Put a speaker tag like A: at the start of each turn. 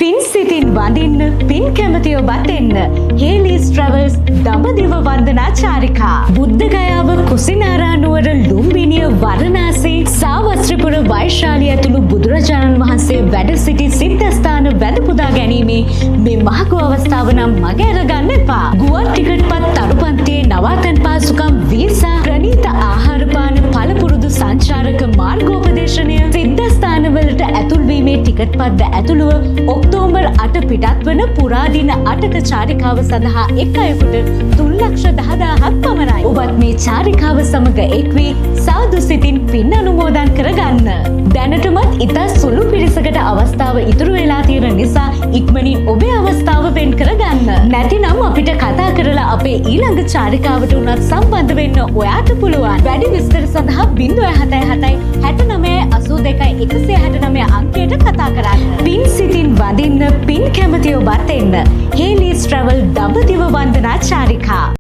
A: පින් සිතින් වඳින්න පින් කැමති ඔබත් එන්න හේලීස් ට්‍රැවල්ස් දඹදිව වන්දනා චාරිකා බුද්ධගයාව කුසිනාරා නුවර ලුම්බිනිය වරණාසී සාවස්ත්‍රිපුර වෛශාලිය ඇතුළු බුදුරජාණන් වහන්සේ වැඩ සිටි සිද්ධස්ථාන වැඳ පුදා ගැනීමේ මේ මහඟු අවස්ථාව නම් මග ඇරගන්න එපා. ගුවන් ටිකට්පත් තරුපන්තියේ නවාතැන් පාසුකම් වීසා ප්‍රණීත ආහාරපාන පළපුරුදු සංචාරක මාර්ගෝපදේශනය සිද්ධස්ථානවලට ඇතුල්වීමේ ටිකට්පත්ද ඇතුළුව ඔක්තෝබර් 8 පිටත් වන පුරාදින 8ක චාරිකාව සඳහා එක් අයෙකුට 3,10,000ක් පමණයි. ඔබත් මේ චාරිකාව සමග එක්වී සාදු සිතින් පින් අනුමෝදන් කරගන්න. දැනටමත් ඉතා සුළු පිරිසකට අවස්ථාව ඉතුරු වෙලා තියෙන නිසා ඉක්මනින් ඔබේ අවස්ථාව වෙන් කරගන්න. නැතිනම් අපිට කතා කරලා අපේ ඊළඟ චාරිකාවට උනත් සම්බන්ධ වෙන්න ඔයාට පුළුවන්. වැඩි විස්තර සඳහා 077 69 82 169 අංකයට කතා කරන්න. පින් සිතින් වඳින්න පින් කැමති ඔබත් එන්න හේලීස් ට්‍රැවල් දඹදිව වන්දනා චාරිකා.